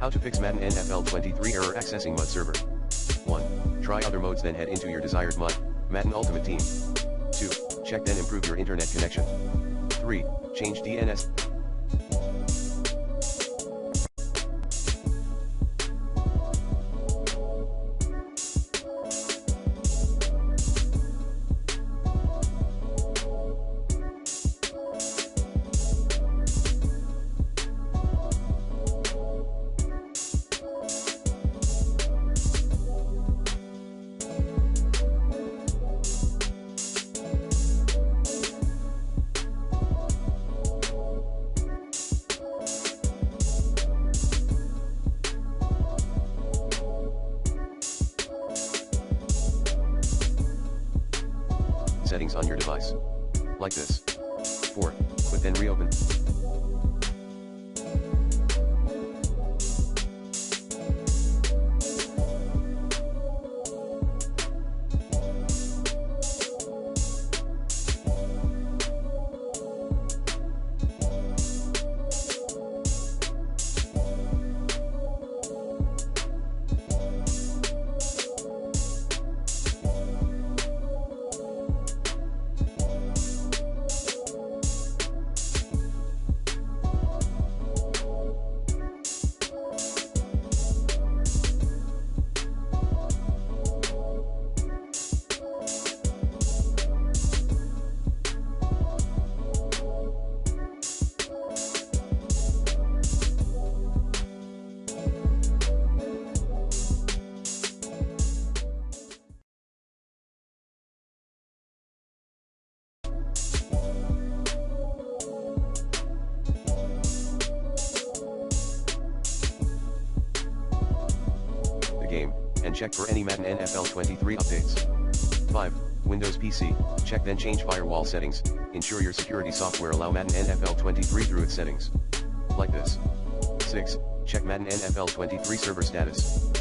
How to fix Madden NFL 23 error accessing MUT server. 1. Try other modes, then head into your desired MUT, Madden Ultimate Team. 2. Check then improve your internet connection. 3. Change DNS. Settings on your device. Like this. 4. Quit then reopen. Game, and check for any Madden NFL 23 updates. 5. Windows PC, check then change firewall settings, ensure your security software allow Madden NFL 23 through its settings. Like this. 6. Check Madden NFL 23 server status.